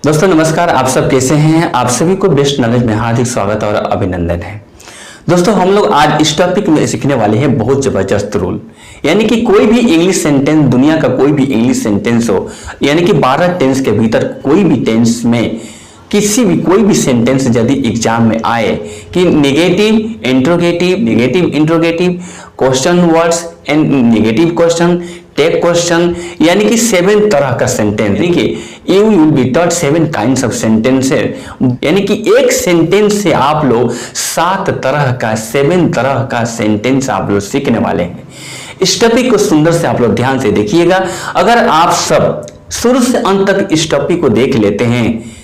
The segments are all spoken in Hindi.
दोस्तों नमस्कार, आप सब कैसे हैं। आप सभी को बेस्ट नॉलेज में हार्दिक स्वागत और अभिनंदन है। दोस्तों हम लोग आज इस टॉपिक में सीखने वाले हैं बहुत जबरदस्त रूल, यानी कि कोई भी इंग्लिश सेंटेंस, दुनिया का कोई भी इंग्लिश सेंटेंस हो, यानी कि 12 टेंस के भीतर कोई भी टेंस में किसी भी कोई भी सेंटेंस यदि एग्जाम में आए कि negative interrogative question words and negative question tag question, यानी कि 7 तरह का सेंटेंस, यानी कि you will be taught 7 kinds of sentences, यानी कि एक सेंटेंस से आप लोग 7 तरह का 7 तरह का सेंटेंस आप लोग सीखने वाले हैं। इस टॉपिक को सुंदर से आप लोग ध्यान से देखिएगा। अगर आप सब शुरू से अंत तक इस टॉपिक को देख लेते हैं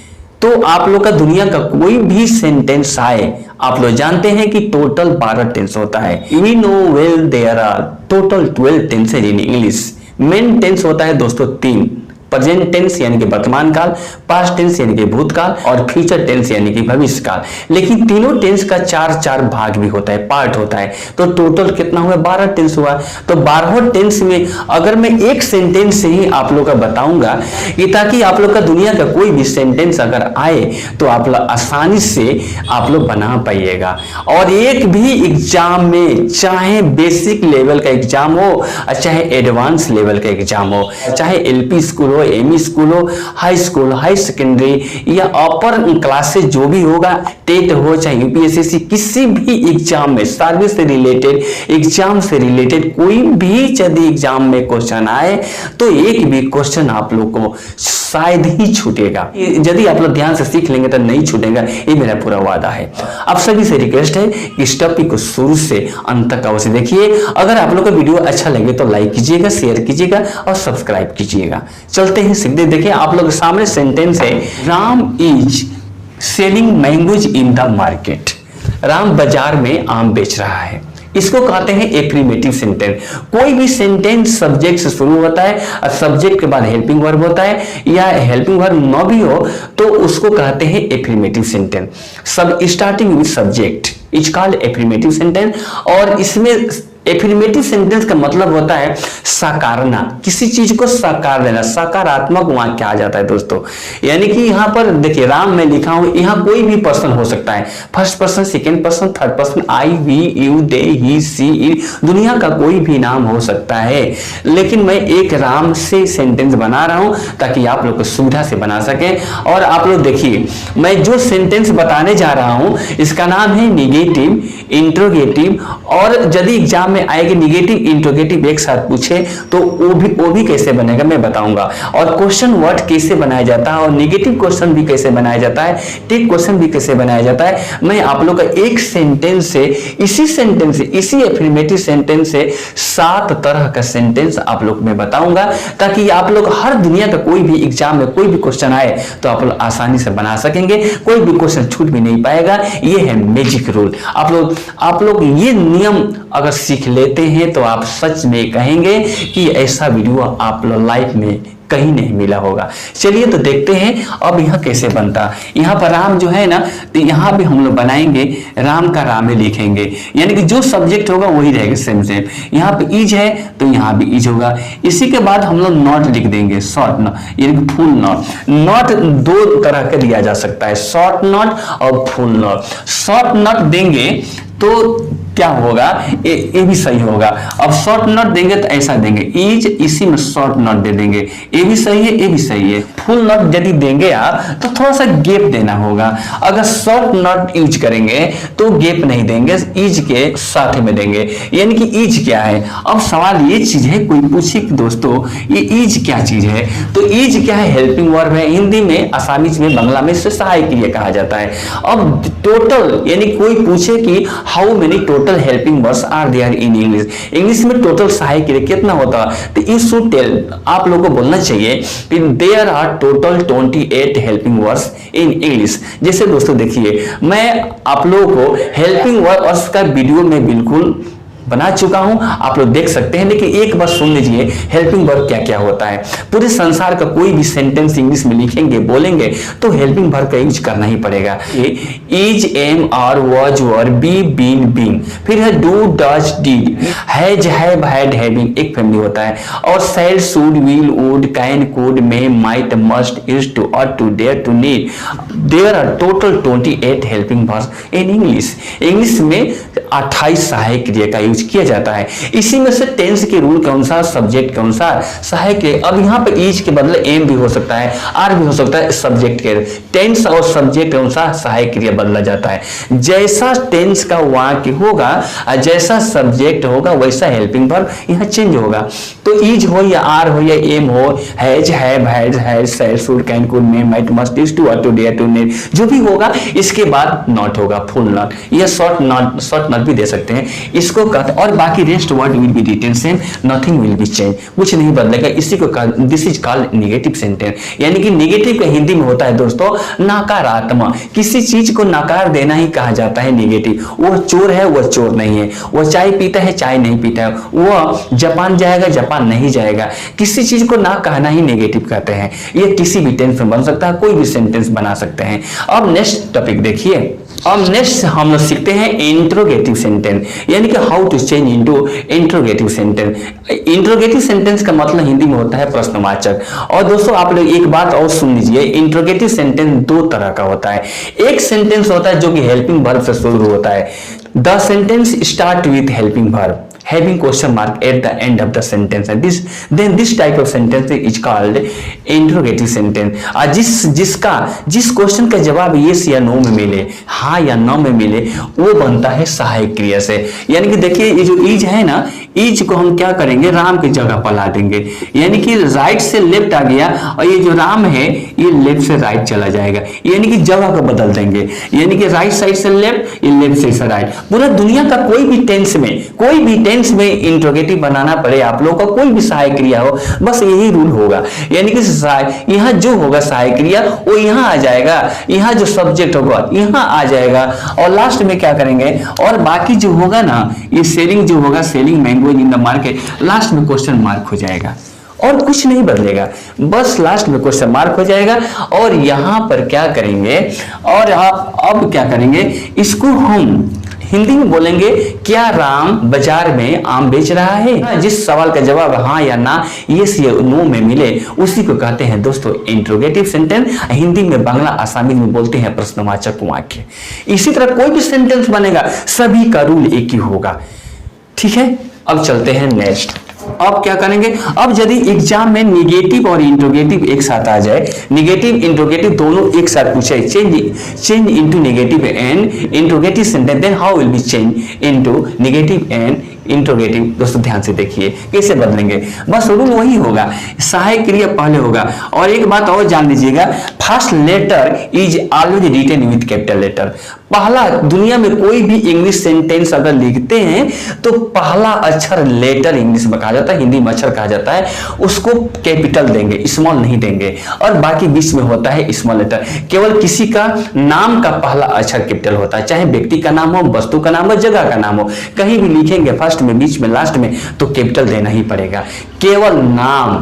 तो आप लोग का दुनिया का कोई भी सेंटेंस आए, आप लोग जानते हैं कि टोटल 12 टेंस होता है। We know well there are total 12 tenses in English. Main tense होता है दोस्तों 3, प्रेजेंट टेंस यानी कि वर्तमान काल, पास्ट टेंस यानी कि भूतकाल और फ्यूचर टेंस यानी कि भविष्य काल। लेकिन तीनों टेंस का 4-4 भाग भी होता है, पार्ट होता है। तो टोटल कितना हुआ? 12 टेंस हुआ। तो 12 टेंस में अगर मैं एक सेंटेंस से ही आप लोग का बताऊंगा कि ताकि आप लोग का दुनिया का कोई भी सेंटेंस अगर आए तो आप लोग आसानी से आप लोग बना पाइएगा। और एक भी एग्जाम में, चाहे बेसिक लेवल का एग्जाम हो, चाहे एडवांस लेवल का एग्जाम हो, चाहे एलपी स्कूल हो, एमई स्कूल हो, हाई स्कूल, हाई सेकेंडरी या अपर क्लासेस जो भी होगा, टेट हो चाहे यूपीएससी, किसी भी एग्जाम में, सर्विस से रिलेटेड, एग्जाम से रिलेटेड कोई भी यदि एग्जाम में क्वेश्चन आए तो एक भी क्वेश्चन आप लोग को शायद ही छूटेगा। यदि आप लोग ध्यान से सीख लेंगे तो नहीं छूटेगा, ये मेरा पूरा वादा है। आप सभी से रिक्वेस्ट है कि इस टॉपिक को शुरू से अंत तक अवश्य देखिए। अगर आप लोग का वीडियो अच्छा लगे तो लाइक कीजिएगा, शेयर कीजिएगा और सब्सक्राइब कीजिएगा। चलते हैं सीधे। देखिए आप लोग के सामने सेंटेंस है, Ram is selling mangoes in the market. Ram बाजार में आम बेच रहा है। इसको कहते हैं एफर्मेटिव सेंटेंस। कोई भी सेंटेंस सब्जेक्ट से शुरू होता है और सब्जेक्ट के बाद हेल्पिंग वर्ब होता है, या हेल्पिंग वर्ब न भी हो तो उसको कहते हैं एफर्मेटिव सेंटेंस। सब starting with subject is called affirmative sentence. और इसमें एफर्मेटिव सेंटेंस का मतलब होता है साकारना, किसी चीज को साकार लेना, सकारात्मक वाक्य आ जाता है दोस्तों। यानी कि यहाँ पर देखिए, राम मैं लिखा हूं, यहाँ कोई भी पर्सन हो सकता है, first person, second person, third person, I, we, you, they, he, she, it, दुनिया का कोई भी नाम हो सकता है। लेकिन मैं एक राम से सेंटेंस बना रहा हूं ताकि आप लोग को सुविधा से बना सके। और आप लोग देखिए, मैं जो सेंटेंस बताने जा रहा हूं इसका नाम है निगेटिव इंट्रोगेटिव। और यदि एग्जाम में आएगी निगेटिव इंट्रोगेटिव एक साथ पूछे तो वो भी कैसे बनेगा मैं बताऊंगा। और क्वेश्चन वर्ड कैसे बनाया जाता है, और नेगेटिव क्वेश्चन भी कैसे बनाया जाता है, टिक क्वेश्चन भी कैसे बनाया जाता है, मैं आप लोग का एक सेंटेंस से, इसी सेंटेंस से, इसी एफर्मेटिव सेंटेंस से 7 तरह का सेंटेंस आप लोग में बताऊंगा, ताकि आप लोग हर दुनिया का कोई भी एग्जाम में कोई भी क्वेश्चन आए तो आप लोग आसानी से बना सकेंगे, कोई भी क्वेश्चन छूट भी नहीं पाएगा। ये है मैजिक रूल। आप लोग ये नियम अगर सीख लेते हैं तो आप सच में कहेंगे कि ऐसा वीडियो आप लोग लाइफ में कहीं नहीं मिला होगा। चलिए तो देखते हैं अब यहाँ कैसे बनता। यहाँ पर राम जो है ना, तो यहाँ भी हम लोग बनाएंगे, राम का राम ही लिखेंगे, यानी कि जो सब्जेक्ट होगा वही रहेगा सेम सेम। यहाँ पे इज है तो यहाँ भी इज होगा। इसी के बाद हम लोग नॉट लिख देंगे, शॉर्ट नॉट यानी कि फुल नॉट। नॉट 2 तरह का दिया जा सकता है, शॉर्ट नॉट और फुल नॉट। शॉर्ट नॉट देंगे तो क्या होगा, ये भी सही होगा। अब शॉर्ट नॉट देंगे तो ऐसा देंगे, इज, इसी में शॉर्ट नॉट दे देंगे, ये भी सही है, ये भी सही है। फुल नॉट यदि देंगे आप तो थोड़ा सा गैप देना होगा। अगर शॉर्ट नॉट यूज करेंगे तो गैप नहीं देंगे, इज के साथ में देंगे। यानी कि इज क्या है। अब सवाल ये चीज है, कोई पूछे कि दोस्तों ये इज क्या चीज है, तो इज क्या है? हेल्पिंग वर्ब है। हिंदी में, आसामीज में, बांग्ला में इसे सहायक क्रिया कहा जाता है। अब टोटल यानी कोई पूछे कि how many total helping words are there in English, English में टोटल सहायक क्रिया कितना होता है, तो यू शुड टेल, आप लोगों को बोलना चाहिए कि there are total 28 helping words in English. जैसे दोस्तों देखिए, मैं आप लोगों को हेल्पिंग वर्ड्स का वीडियो में बिल्कुल बना चुका हूं, आप लोग देख सकते हैं। लेकिन एक बार सुन लीजिए हेल्पिंग वर्ब क्या क्या होता है। पूरे संसार का कोई भी सेंटेंस इंग्लिश में लिखेंगे बोलेंगे तो हेल्पिंग वर्ब का यूज करना ही पड़ेगा। Is, am, are, was, were, be, been, being, फिर है do, does, did, has, have, had, having, एक फैमिली होता है। और shall, should, will, would, can, could, may, might, must, is, to, ought, to, dare, to, need. There are total 28 helping verbs in English. English में 28 सहायक क्रिया का यूज किया जाता है। इसी में से टेंस के रूल के अनुसार, सब्जेक्ट के अनुसार सहायक क्रिया, अब यहाँ पे इज के बदले एम भी हो सकता है, आर भी हो सकता है, सब्जेक्ट के टेंस और सब्जेक्ट के अनुसार सहायक क्रिया बदला जाता है। जैसा टेंस का वाक्य होगा, जैसा सब्जेक्ट होगा, वैसा हेल्पिंग वर्ब यहाँ चेंज होगा। तो इज हो या आर हो या एम हो, has, have, had, shall, should, can, could, may, might, must, is, to, ought, to, dare, to, need, जो भी होगा इसके बाद नॉट होगा, फुल नॉट या शॉर्ट नॉट भी दे सकते हैं इसको कहते हैं। और बाकी rest word will be written same, nothing will be change, कुछ नहीं बदलेगा। इसी को this is called negative sentence. यानी कि नेगेटिव का हिंदी में होता है दोस्तों नकारात्मक। किसी चीज को नकार देना ही कहा जाता है नेगेटिव। वो चोर है, वो चोर नहीं है, वो चाय पीता है, चाय नहीं पीता है, वो जापान जाएगा, जापान नहीं जाएगा। किसी चीज को ना कहना ही नेगेटिव कहते हैं। ये किसी भी टेंस में बन सकता है, कोई भी सेंटेंस बना सकते हैं। अब नेक्स्ट टॉपिक देखिए। अब नेक्स्ट हम लोग सीखते हैं इंट्रोगेटिव सेंटेंस, यानी कि how to change into interrogative sentence. Interrogative sentence का मतलब हिंदी में होता है प्रश्नवाचक। और दोस्तों आप लोग एक बात और सुन लीजिए, इंट्रोगेटिव सेंटेंस दो तरह का होता है। एक सेंटेंस होता है जो कि हेल्पिंग वर्ब से शुरू होता है। The sentence start with helping verb having question mark at the end of the sentence, and this type of sentence is called interrogative sentence। जिस क्वेश्चन का जवाब यस या नो में मिले, हाँ या नो में मिले, वो बनता है सहायक क्रिया से। यानी कि देखिए ये जो इज है ना, इज को हम क्या करेंगे, राम की जगह पर ला देंगे। यानी कि राइट से लेफ्ट आ गया और ये जो राम है ये लेफ्ट से राइट चला जाएगा, यानी कि जगह को बदल देंगे। यानी कि राइट साइड से लेफ्ट, ये लेफ्ट साइड से राइट। पूरा दुनिया का कोई भी टेंस में इंट्रोगेटिव बनाना पड़े आप लोग का, कोई भी सहायक क्रिया हो, बस यही रूल होगा। यानी कि यहाँ जो होगा सहायक क्रिया वो यहाँ आ जाएगा, यहाँ जो सब्जेक्ट होगा यहाँ आ जाएगा, और लास्ट में क्या करेंगे, और बाकी जो होगा ना, ये सेलिंग जो होगा, selling mango in the market, last में क्वेश्चन मार्क हो जाएगा और कुछ नहीं बदलेगा, बस लास्ट में क्वेश्चन मार्क हो जाएगा। और यहां पर क्या करेंगे, और आप अब क्या करेंगे, इसको हम हिंदी में बोलेंगे, क्या राम बाजार में आम बेच रहा है। जिस सवाल का जवाब हाँ या ना, यस या नो में मिले, उसी को कहते हैं दोस्तों इंट्रोगेटिव सेंटेंस। हिंदी में, बांग्ला, आसामी में बोलते हैं प्रश्नवाचक वाक्य। इसी तरह कोई भी सेंटेंस बनेगा, सभी का रूल एक ही होगा। ठीक है, अब चलते हैं नेक्स्ट। अब क्या करेंगे, अब यदि एग्जाम में निगेटिव और इंट्रोगेटिव एक साथ आ जाए, निगेटिव इंट्रोगेटिव दोनों एक साथ पूछे, change into negative and interrogative sentence, then how will be change into negative and interrogative. दोस्तों ध्यान से देखिए कैसे बदलेंगे, बस रूल वही होगा, सहायक क्रिया पहले होगा। और एक बात और जान लीजिएगा, first letter is always written with capital letter. पहला, दुनिया में कोई भी इंग्लिश सेंटेंस अगर लिखते हैं तो पहला अक्षर लेटर इंग्लिश में कहा जाता है, हिंदी में अक्षर कहा जाता है, उसको कैपिटल देंगे, स्मॉल नहीं देंगे। और बाकी बीच में होता है स्मॉल लेटर। केवल किसी का नाम का पहला अक्षर कैपिटल होता है, चाहे व्यक्ति का नाम हो, वस्तु का नाम हो, जगह का नाम हो, कहीं भी लिखेंगे फर्स्ट में, बीच में, लास्ट में, तो कैपिटल देना ही पड़ेगा। केवल नाम,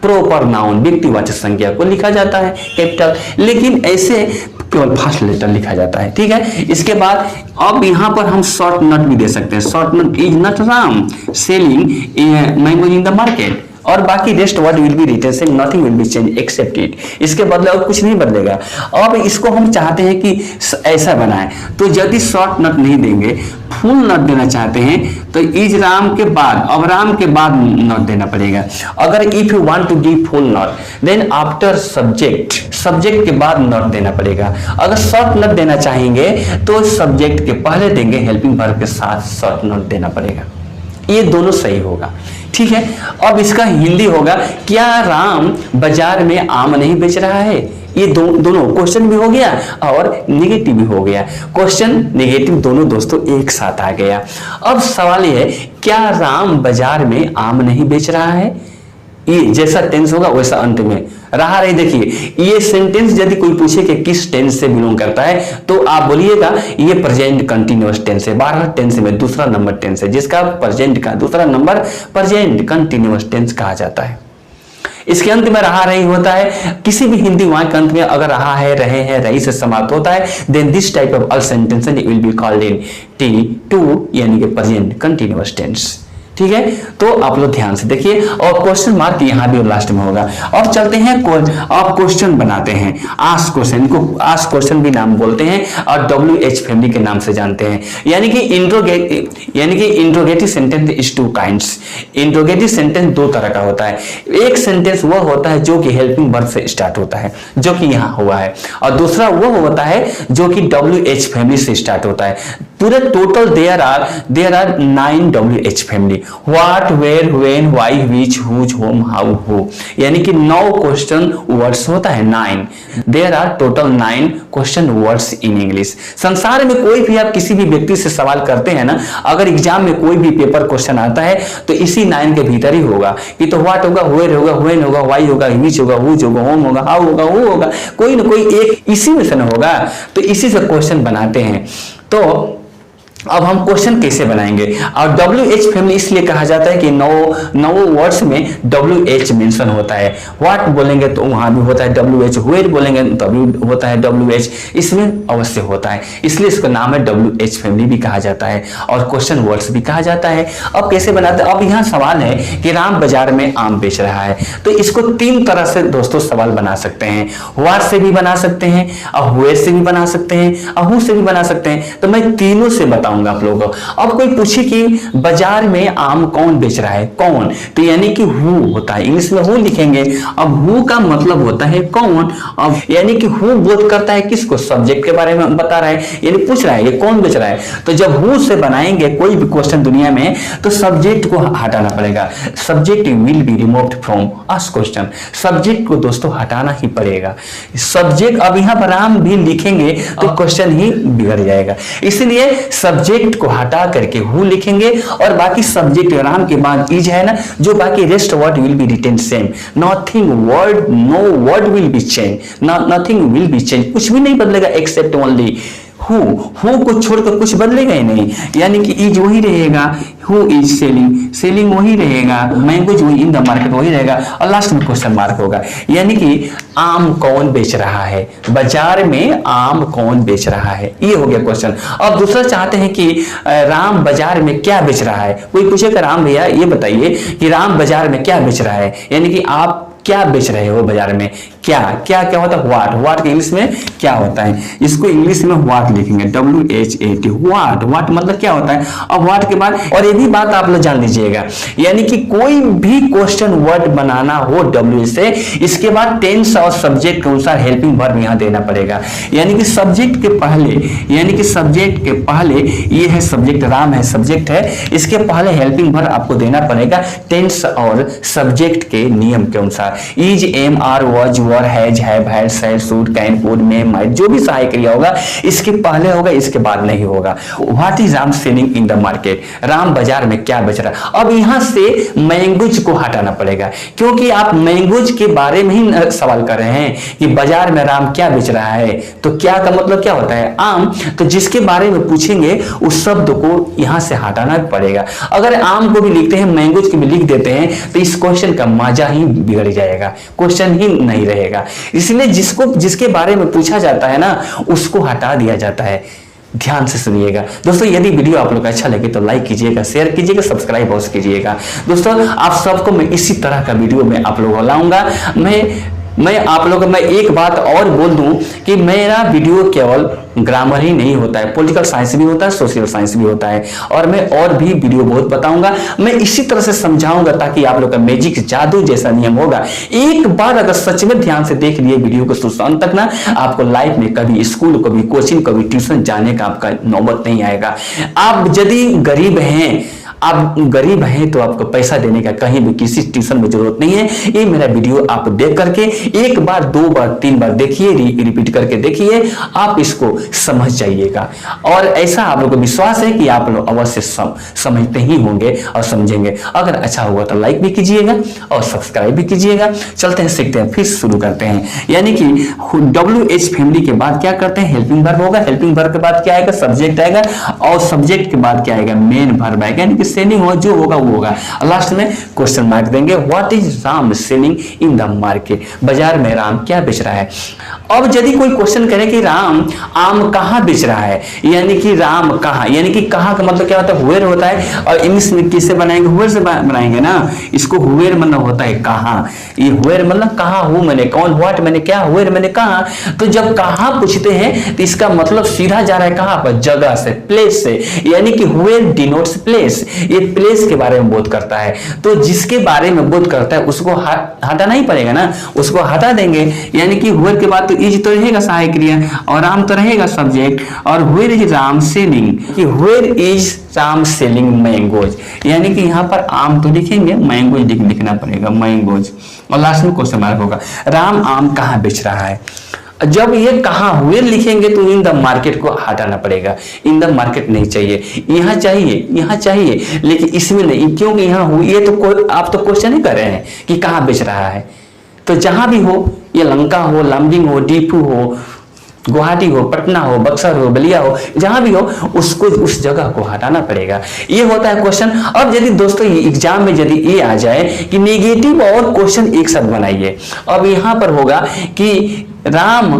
प्रॉपर नाउन, व्यक्तिवाचक संज्ञा को लिखा जाता है कैपिटल, लेकिन ऐसे केवल फर्स्ट लेटर लिखा जाता है। ठीक है, इसके बाद अब यहां पर हम शॉर्ट नोट भी दे सकते हैं। Short note is not Ram selling mango in the market. और बाकी rest word will be written same, nothing will be change except it. इसके बदले और कुछ नहीं बदलेगा। अब इसको हम चाहते हैं कि ऐसा बनाए, तो यदि शॉर्ट नोट नहीं देंगे, फुल नोट देना चाहते हैं, तो इज राम के बाद, अब राम के बाद नोट देना पड़ेगा। अगर if you want to give full note, then after subject, subject के बाद नोट देना पड़ेगा। अगर शॉर्ट नोट देना चाहेंगे तो सब्जेक्ट के पहले देंगे, हेल्पिंग वर्ब के साथ शॉर्ट नोट देना पड़ेगा। ये दोनों सही होगा। ठीक है, अब इसका हिंदी होगा, क्या राम बाजार में आम नहीं बेच रहा है। ये दोनों क्वेश्चन भी हो गया और निगेटिव भी हो गया। क्वेश्चन निगेटिव दोनों दोस्तों एक साथ आ गया। अब सवाल ये है, क्या राम बाजार में आम नहीं बेच रहा है। ये जैसा टेंस होगा वैसा अंत में रहा रही। देखिए ये सेंटेंस यदि कोई पूछे कि किस टेंस से बिलोंग करता है तो आप बोलिएगा ये प्रेजेंट कंटिन्यूअस टेंस है। 12 टेंस में दूसरा नंबर टेंस है जिसका प्रेजेंट का दूसरा नंबर प्रेजेंट कंटिन्यूअस टेंस कहा जाता है। इसके अंत में रहा रही होता है। किसी भी हिंदी वाक्य के अंत में अगर रहा है, रहे हैं, रही से समाप्त होता है, then this type of all sentences will be called in T2 यानी कि प्रेजेंट कंटिन्यूअस टेंस। ठीक है, तो आप लोग ध्यान से देखिए और क्वेश्चन मार्क यहां भी लास्ट में होगा। और चलते हैं आप क्वेश्चन बनाते हैं। आस्क क्वेश्चन को आस्क क्वेश्चन भी नाम बोलते हैं और WH फैमिली के नाम से जानते हैं। यानी कि interrogative sentence is two kinds. Interrogative sentence दो तरह का होता है। एक सेंटेंस वह होता है जो कि हेल्पिंग वर्ब से स्टार्ट होता है, जो कि यहां हुआ है, और दूसरा वह होता है जो कि WH फैमिली से स्टार्ट होता है। पूरे total there are 9 WH family. What, where, when, why, which, whose, whom, how, who, यानी कि 9 क्वेश्चन वर्ड्स होता है। 9 there are total 9 question words in English. संसार में कोई भी आप किसी भी व्यक्ति से सवाल करते हैं ना, अगर एग्जाम में कोई भी पेपर क्वेश्चन आता है तो इसी 9 के भीतर ही होगा कि तो व्हाट होगा, वेयर होगा, व्हेन होगा, व्हाई होगा, व्हिच होगा, हुज होगा, होम होगा, हाउ होगा, हु होगा, कोई ना कोई एक इसी में से ना होगा। तो इसी से क्वेश्चन बनाते हैं। तो अब हम क्वेश्चन कैसे बनाएंगे। और WH फैमिली इसलिए कहा जाता है कि 9 वर्ड्स में WH मेंशन होता है। व्हाट बोलेंगे तो वहां भी होता है WH, वेयर बोलेंगे तो भी होता है WH, इसमें अवश्य होता है, इसलिए इसका नाम है WH फैमिली भी कहा जाता है और क्वेश्चन वर्ड्स भी कहा जाता है। अब कैसे बनाते हैं। अब यहाँ सवाल है कि राम बाजार में आम बेच रहा है, तो इसको 3 तरह से दोस्तों सवाल बना सकते हैं। व्हाट से भी बना सकते हैं, और वेयर से भी बना सकते हैं, और हु से भी बना सकते हैं। तो मैं तीनों से बताऊंगा आप लोगों को। अब कोई पूछे कि बाजार में आम कौन बेच रहा है, कौन, तो यानी कि हु होता है, इंग्लिश में हु लिखेंगे। अब हु का मतलब होता है कौन। अब यानी कि हु बोध करता है किसको, सब्जेक्ट के बारे में बता रहा है, यानी पूछ रहा है ये कौन बेच रहा है। तो जब हु से बनाएंगे कोई भी क्वेश्चन दुनिया में तो सब्जेक्ट को हटाना पड़ेगा। Subject will be removed from ask question. Subject को दोस्तों हटाना ही पड़ेगा। सब्जेक्ट अब यहां पर राम भी लिखेंगे तो क्वेश्चन ही बिगड़ जाएगा, इसलिए सब्जेक्ट को हटा करके हु लिखेंगे और बाकी सब्जेक्ट राम के बाद इज है ना, जो बाकी rest word will be written same. Nothing word, no word will be change, nothing will be change, कुछ भी नहीं बदलेगा एक्सेप्ट ओनली हु को छोड़कर कुछ बदलेगा ही नहीं। यानी कि इज वही रहेगा, हु इज सेलिंग, सेलिंग वही रहेगा, मैंगोज वही, इन द मार्केट वही रहेगा, और लास्ट में क्वेश्चन मार्क होगा। यानी कि आम कौन बेच रहा है, बाजार में आम कौन बेच रहा है, ये हो गया क्वेश्चन। अब दूसरा चाहते हैं कि राम बाजार में क्या बेच रहा है। कोई पूछेगा राम भैया ये बताइए कि राम बाजार में क्या बेच रहा है, यानी कि आप क्या बेच रहे हो बाजार में, क्या क्या क्या होता है, व्हाट के इंग्लिश में क्या होता है, इसको इंग्लिश में व्हाट लिखेंगे, WHAT, व्हाट मतलब क्या होता है। अब व्हाट के बाद और ये भी बात आप लोग जान लीजिएगा, यानी कि कोई भी क्वेश्चन वर्ड बनाना हो W से, इसके बाद टेंस और सब्जेक्ट के अनुसार हेल्पिंग वर्ब यहां देना पड़ेगा। यानी कि सब्जेक्ट के पहले ये है सब्जेक्ट, राम है सब्जेक्ट है, इसके पहले हेल्पिंग वर्ब आपको देना पड़ेगा टेंस और सब्जेक्ट के नियम के अनुसार। Is, am, are, was, were, has, have, had, said, should, can, could, may, might, जो भी सहायक क्रिया होगा इसके पहले होगा, इसके बाद नहीं होगा। What is Ram selling in the market, Ram बाजार में क्या बेच रहा है। अब यहां से मैंगोज को हटाना पड़ेगा, क्योंकि आप मैंगोज के बारे में ही सवाल कर रहे हैं कि बाजार में राम क्या बेच रहा है, तो क्या का मतलब क्या होता है, आम। तो जिसके बारे में पूछेंगे उस शब्द को यहां से हटाना पड़ेगा। अगर आम को भी लिखते हैं, मैंगोज को भी लिख देते हैं, तो इस क्वेश्चन का मजा ही बिगड़ जाएगा, क्वेश्चन ही नहीं रहेगा। इसलिए जिसके बारे में पूछा जाता है ना उसको हटा दिया जाता है। ध्यान से सुनिएगा दोस्तों। यदि वीडियो आप लोग अच्छा लगे तो लाइक कीजिएगा, शेयर कीजिएगा, सब्सक्राइब अवश्य कीजिएगा। दोस्तों आप सबको मैं इसी तरह का वीडियो में आप लोगों को लाऊंगा। मैं आप लोगों को मैं एक बात और बोल दूं कि मेरा वीडियो केवल ग्रामर ही नहीं होता है, पॉलिटिकल साइंस भी होता है, सोशल साइंस भी होता है, और मैं और भी वीडियो बहुत बताऊंगा। मैं इसी तरह से समझाऊंगा ताकि आप लोग का मैजिक जादू जैसा नियम होगा। एक बार अगर सच में ध्यान से देख लिए वीडियो को शुरू अंत तक ना, आपको लाइफ में कभी स्कूल, कभी कोचिंग, कभी ट्यूशन जाने का आपका नौबत नहीं आएगा। आप यदि गरीब हैं, आप गरीब हैं तो आपको पैसा देने का कहीं भी किसी ट्यूशन में जरूरत नहीं है। ये मेरा वीडियो आप देख करके एक बार, दो बार, तीन बार देखिए, रिपीट करके देखिए, आप इसको समझ जाइएगा। और ऐसा आप लोगों को विश्वास है कि आप लोग अवश्य समझते ही होंगे और समझेंगे। अगर अच्छा हुआ तो लाइक भी कीजिएगा और सब्सक्राइब भी कीजिएगा। चलते हैं, सीखते हैं, फिर शुरू करते हैं। यानी कि WH फैमिली के बाद क्या करते हैं, हेल्पिंग वर्ब होगा। हेल्पिंग वर्ब के बाद क्या आएगा, सब्जेक्ट आएगा, और सब्जेक्ट के बाद क्या आएगा, मेन वर्ब आएगा। यानी कि सेलिंग हो, जो होगा वो होगा। लास्ट में क्वेश्चन मार्क देंगे। What is Ram selling in the market, बाजार में राम क्या बेच रहा है। अब यदि कोई क्वेश्चन करे कि राम आम कहाँ बेच रहा है, यानी कि राम कहाँ, यानी कि कहाँ का मतलब क्या होता है, हुएर होता है। और इंग्लिश में किससे बनाएंगे, हुएर से बनाएंगे ना। इसको हुएर मतलब होता है कहाँ। ये हुएर मतलब कहाँ हूं मैंने, कौन, व्हाट मैंने क्या, हुएर मैंने कहाँ। तो जब कहाँ पूछते हैं तो इसका मतलब सीधा जा रहा है कहाँ पर, जगह से, प्लेस से। यानी कि हुएर डिनोट्स प्लेस, ये प्लेस के बारे में बोध करता है। तो जिसके बारे में बोध करता है उसको हटाना ही पड़ेगा ना, उसको हटा देंगे। यानी कि हुएर के बाद तो इज तो रहेगा सहायक क्रिया, और राम तो रहेगा सब्जेक्ट, और हुएर इज राम सेलिंग, कि हुएर इज राम सेलिंग मैंगोज। यानी कि यहाँ पर आम तो लिखेंगे, मैंगोज लिखना पड़ेगा, मैंगोज। और लास्ट में क्वेश्चन मार्क होगा, राम आम कहाँ बेच रहा है। जब ये कहाँ हुए लिखेंगे तो इन द मार्केट को हटाना पड़ेगा। इन द मार्केट नहीं चाहिए, यहाँ चाहिए, यहाँ चाहिए, लेकिन इसमें नहीं, क्योंकि यहाँ हुई। ये तो आप तो क्वेश्चन ही कर रहे हैं कि कहाँ बेच रहा है। तो जहां भी हो, ये लंका हो, लामडिंग हो, डीपू हो, गुवाहाटी हो, पटना हो, बक्सर हो, बलिया हो, जहां भी हो, उसको उस जगह को हटाना पड़ेगा। ये होता है क्वेश्चन। अब यदि दोस्तों एग्जाम में यदि ये आ जाए कि नेगेटिव और क्वेश्चन एक साथ बनाइए, अब यहां पर होगा कि राम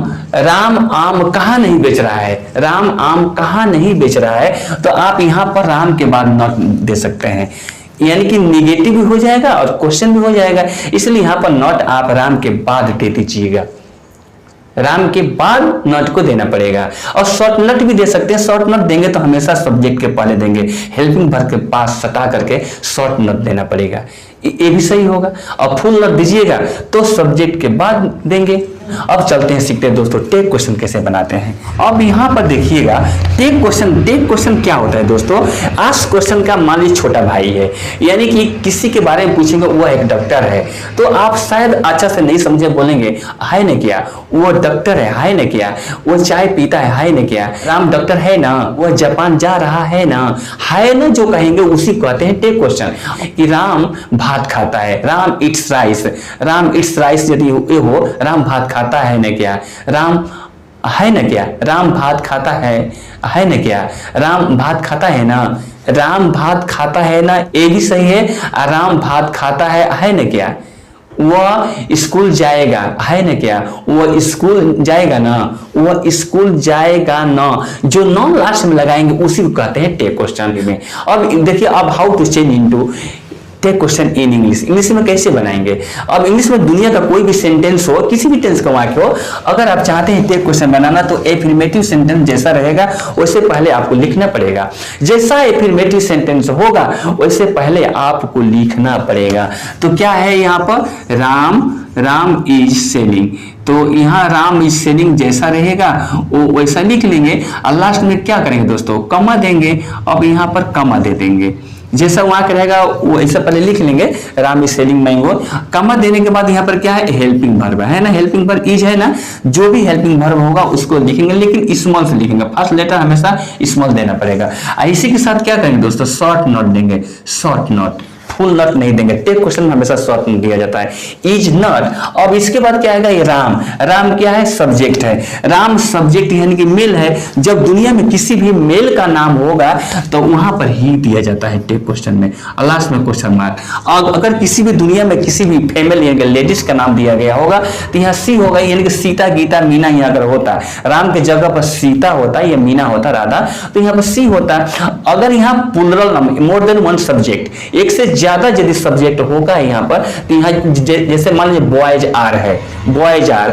आम कहाँ नहीं बेच रहा है, राम आम कहाँ नहीं बेच रहा है, तो आप यहां पर राम के बाद नॉट दे सकते हैं। यानी कि नेगेटिव भी हो जाएगा और क्वेश्चन भी हो जाएगा, इसलिए यहां पर नॉट आप राम के बाद दे दीजिएगा। राम के बाद नॉट को देना पड़ेगा। और शॉर्ट नॉट भी दे सकते हैं। शॉर्ट नॉट देंगे तो हमेशा सब्जेक्ट के पहले देंगे, हेल्पिंग वर्ब के पास सटा करके शॉर्ट नॉट देना पड़ेगा। ये भी सही होगा। और फुल नॉट दीजिएगा तो सब्जेक्ट के बाद देंगे। अब चलते हैं, सीखते हैं दोस्तों टेक क्वेश्चन कैसे बनाते हैं। अब यहाँ पर देखिएगा टेक क्वेश्चन क्या होता है दोस्तों। आस्क क्वेश्चन का मान लीजिए छोटा भाई है, यानी कि किसी के बारे में पूछेंगे, वो एक डॉक्टर है, तो आप शायद अच्छा से नहीं समझे, बोलेंगे हाय ने किया, वो डॉक्टर है, हाय ने किया, वो चाय पीता है, हाय ने किया, राम डॉक्टर है ना, वो जापान जा रहा है ना, हाय ना जो कहेंगे उसी को कहते हैं टेक क्वेश्चन। कि राम भात खाता है, Ram it's rice, Ram it's rice यदि ये हो, राम भात खाता है न क्या, राम है न क्या, राम भात खाता है न क्या, राम भात खाता है ना, राम भात खाता है ना, ये भी सही है। राम भात खाता है न क्या, वह स्कूल जाएगा है न क्या, वह स्कूल जाएगा ना, वह स्कूल जाएगा ना, जो नॉन लास्ट में लगाएंगे उसी को कहते हैं टेक क्वेश्चन में। अब देखिए, अब how to change into tag question in English. English में कैसे बनाएंगे। अब इंग्लिश में दुनिया का कोई भी सेंटेंस हो, किसी भी टेंस का वाक्य हो, अगर आप चाहते हैं टेक क्वेश्चन बनाना तो एफर्मेटिव सेंटेंस जैसा रहेगा वैसे पहले आपको लिखना पड़ेगा। जैसा एफर्मेटिव सेंटेंस होगा वैसे पहले आपको लिखना पड़ेगा। तो क्या है यहाँ पर, राम इज सेलिंग, तो यहाँ राम इज सेलिंग जैसा रहेगा वो वैसा लिख लेंगे। और लास्ट में क्या करेंगे दोस्तों, कमा देंगे। अब यहाँ पर कमा दे देंगे, जैसा वहां का रहेगा वो ऐसा पहले लिख लेंगे, राम इज सेलिंग मैंगो। कमा देने के बाद यहाँ पर क्या है, हेल्पिंग वर्ब है ना, हेल्पिंग वर्ब इज है ना, जो भी हेल्पिंग वर्ब होगा उसको लिखेंगे, लेकिन स्मॉल से लिखेंगे। फर्स्ट लेटर हमेशा स्मॉल देना पड़ेगा। इसी के साथ क्या करेंगे दोस्तों, शॉर्ट नोट देंगे, शॉर्ट नोट, फुल नॉट नहीं देंगे। टेक क्वेश्चन में हमेशा शॉर्ट नोट दिया जाता है, इज नॉट। अब इसके बाद क्या आएगा, ये राम क्या है, सब्जेक्ट है। राम सब्जेक्ट यानी कि मेल है। जब दुनिया में किसी भी मेल का नाम होगा तो वहां पर ही दिया जाता है टेक क्वेश्चन में। और लास्ट में क्वेश्चन मार्क। और अगर किसी भी दुनिया में किसी भी फीमेल यानी कि लेडीज का नाम दिया गया होगा तो यहाँ सी होगा, यानी कि सीता, गीता, मीना यहाँ अगर होता, राम के जगह पर सीता होता या मीना होता, राधा, तो यहाँ पर सी होता। अगर यहाँ प्लुरल नाम, मोर देन वन सब्जेक्ट, एक से ज्यादा यदि सब्जेक्ट होगा यहाँ पर, तो यहाँ जैसे मान लीजिए बॉयज आर है, बॉयज आर,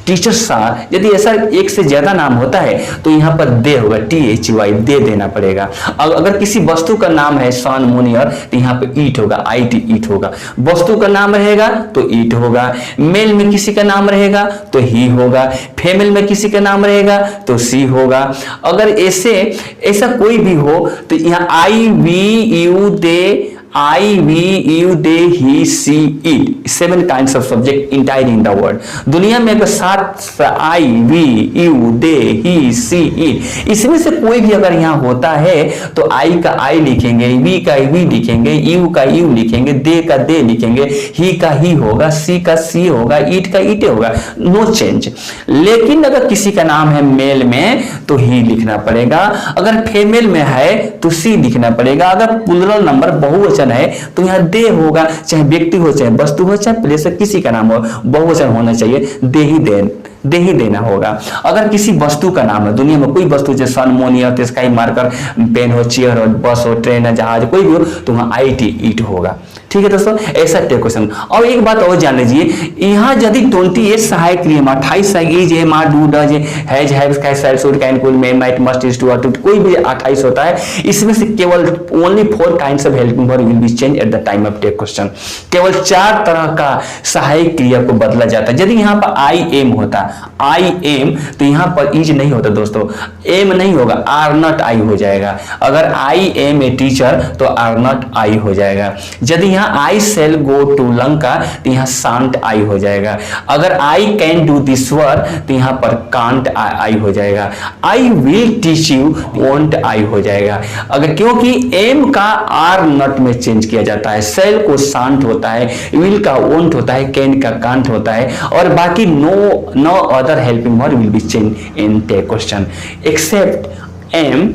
टीचर्स आर, यदि ऐसा एक से ज्यादा नाम होता है तो यहाँ पर दे होगा, THY, दे देना पड़ेगा। अगर किसी वस्तु का नाम है सन, मून, ईयर, तो यहाँ पे ईट होगा, IT, ईट होगा। वस्तु का नाम रहेगा तो ईट होगा। मेल में किसी का नाम रहेगा तो ही होगा। फीमेल में किसी का नाम रहेगा तो सी होगा। अगर ऐसा कोई भी हो तो यहाँ I, we, you, they, I, we, you, they, he, she, it, 7 kinds of subject entire in the word। दुनिया में अगर 7 I, we, you, they, he, she, it, इसमें से कोई भी अगर यहाँ होता है तो I का I लिखेंगे, we का we लिखेंगे, you का you लिखेंगे, they का they लिखेंगे, he का he होगा, she का she होगा, it का it होगा, नो चेंज। लेकिन अगर किसी का नाम है मेल में तो he लिखना पड़ेगा, अगर फीमेल में है तो she लिखना पड़ेगा, अगर प्लूरल नंबर बहुवचन है तो यहाँ दे होगा, चाहे व्यक्ति हो, चाहे वस्तु हो, चाहे प्लेस, किसी का नाम हो, बहुवचन होना चाहिए, दे ही देना होगा। अगर किसी वस्तु का नाम है, दुनिया में कोई वस्तु जैसे sun, moon, year, sky, marker, pen हो, चेयर हो, बस हो, ट्रेन है, जहाज, कोई भी हो, तो वहाँ IT, ईट होगा। ठीक है दोस्तों, ऐसा टेक क्वेश्चन। और एक बात और जान लीजिए, यहाँ यदि 28 सहायक क्रिया, 28 सहायक इज, है, मार, do, does, has, have, can, shall, should, can, could, may, might, must, is, to, are, to, कोई भी 28 होता है। इसमें से केवल only 4 kinds of helping verb will be change at the time of tag question. केवल 4 तरह का सहायक क्रिया को बदला जाता है। यदि यहाँ पर I am होता, I am, तो यहाँ पर इज नहीं होता दोस्तों, एम नहीं होगा, आर नॉट आई हो जाएगा। अगर I am a टीचर तो आर नॉट आई हो जाएगा। यदि यहाँ I shall go to Lanka तो यहाँ shan't I हो जाएगा। अगर I can do this work तो यहाँ पर can't I हो जाएगा। I will teach you, won't I हो जाएगा। अगर क्योंकि am का are not में चेंज किया जाता है, shall को shan't होता है, will का won't होता है, can का can't होता है, और बाकी no other helping verb will be changed in the question except am,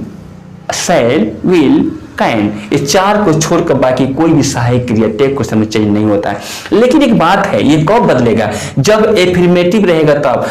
shall, will, can. ये 4 को छोड़कर बाकी कोई भी सहायक क्रिया टेक क्वेश्चन में चेंज नहीं होता है। लेकिन एक बात है, ये कब बदलेगा? जब एफर्मेटिव रहेगा तब।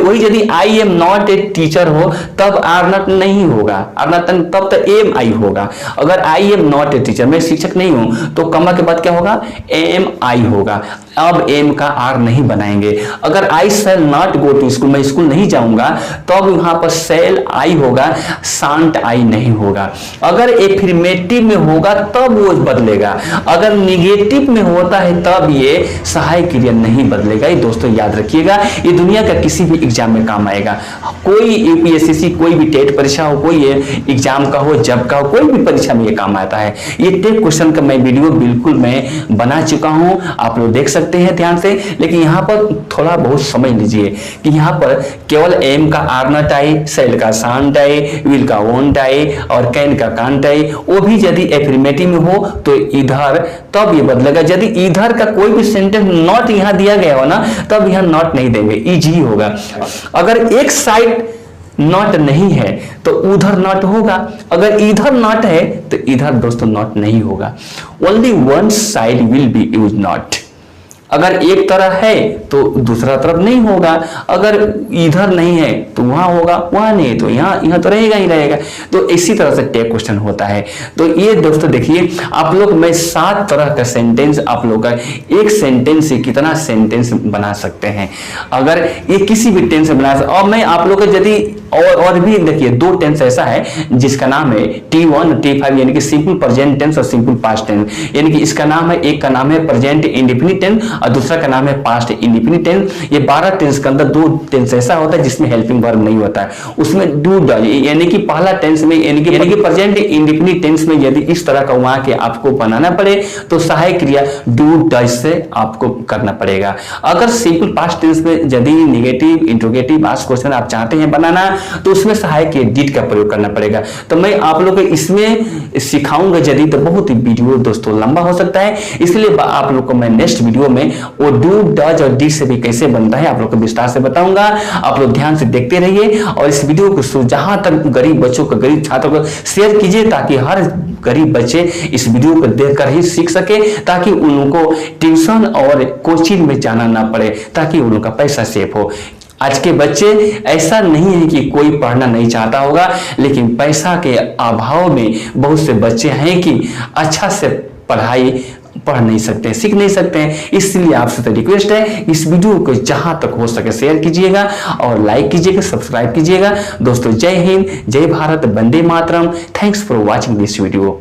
वही यदि I am not a teacher हो तब आर नॉट नहीं होगा, आर नॉट तब तो एम आई होगा। अगर I am not a teacher, मैं शिक्षक नहीं हूं, तो कमा के बाद क्या होगा? एम आई होगा। अब एम का आर नहीं बनाएंगे। अगर I shall not go to school, मैं स्कूल नहीं जाऊंगा, तब यहां पर शैल आई होगा, शांत आई नहीं होगा। अगर एफर्मेटिव में होगा तब वो बदलेगा, अगर निगेटिव में होता है तब ये सहायक क्रिया नहीं बदलेगा। ये दोस्तों याद रखिएगा, ये दुनिया का किसी भी एग्जाम में काम आएगा। कोई यूपीएससी, कोई भी टेट परीक्षा हो, कोई एग्जाम का हो, जब का हो, कोई भी परीक्षा में ये काम आता है। ये टेट क्वेश्चन का मैं वीडियो बिल्कुल मैं बना चुका हूं, आप लोग देख सकते हैं ध्यान से। लेकिन यहाँ पर थोड़ा बहुत समझ लीजिए कि यहाँ पर केवल एम का आर नॉट आई, सेल का शांत आई, विल का वोंट आई और कैन का कांट आई, वो भी यदि एफर्मेटिव में हो तो इधर तब ये बदलेगा। यदि इधर का कोई भी सेंटेंस नॉट यहाँ दिया गया हो ना, तब यहाँ नॉट नहीं देंगे, इज ही होगा। अगर एक साइड नॉट नहीं है तो उधर नॉट होगा, अगर इधर नॉट है तो इधर दोस्तों नॉट नहीं होगा। Only one side will be use not. अगर एक तरफ है तो दूसरा तरफ नहीं होगा, अगर इधर नहीं है तो वहां होगा, वहां नहीं तो यहाँ तो रहेगा ही रहेगा। तो इसी तरह से टेक क्वेश्चन होता है। तो ये दोस्तों देखिए, आप लोग मैं 7 तरह का सेंटेंस आप लोग का एक सेंटेंस से कितना सेंटेंस बना सकते हैं, अगर ये किसी भी टेंस से बना सकते। और मैं आप लोग का यदि और भी देखिए 2 टेंस ऐसा है जिसका नाम है T1 T5, यानी कि सिंपल प्रेजेंट टेंस और सिंपल पास्ट टेंस। यानी कि इसका नाम है, एक का नाम है प्रेजेंट इंडेफिनिट टेंस और दूसरा का नाम है पास्ट इंडेफिनिट टेंस। ये 12 टेंस के अंदर 2 टेंस ऐसा होता है जिसमें हेल्पिंग वर्ब नहीं होता है, उसमें डू डज, यानी कि पहला टेंस में यानी कि प्रेजेंट इंडेफिनिट टेंस में यदि इस तरह का वहां के आपको बनाना पड़े तो सहायक क्रिया डू डज से आपको करना पड़ेगा। अगर सिंपल पास्ट टेंस में यदि नेगेटिव, इंट्रोगेटिव, आस्क क्वेश्चन आप चाहते हैं बनाना तो उसमें सहायक डिड का प्रयोग करना पड़ेगा। तो मैं आप लोग को इसमें सिखाऊंगा यदि, तो बहुत ही वीडियो दोस्तों लंबा हो सकता है, इसलिए आप लोग को मैं नेक्स्ट वीडियो में वो डू डज और डिड से भी कैसे बनता है आप लोग को विस्तार से बताऊंगा। आप लोग ध्यान से देखते रहिए और इस वीडियो को जहां तक गरीब बच्चों को, गरीब छात्रों को शेयर कीजिए ताकि हर गरीब बच्चे इस वीडियो को देखकर ही सीख सके, ताकि उनको ट्यूशन और कोचिंग में जाना ना पड़े, ताकि उनका पैसा सेफ हो। आज के बच्चे ऐसा नहीं है कि कोई पढ़ना नहीं चाहता होगा, लेकिन पैसा के अभाव में बहुत से बच्चे हैं कि अच्छा से पढ़ाई पढ़ नहीं सकते, सीख नहीं सकते हैं। इसलिए आपसे तो रिक्वेस्ट है, इस वीडियो को जहां तक हो सके शेयर कीजिएगा और लाइक कीजिएगा, सब्सक्राइब कीजिएगा। दोस्तों जय हिंद, जय भारत, वंदे मातरम। Thanks for watching this video.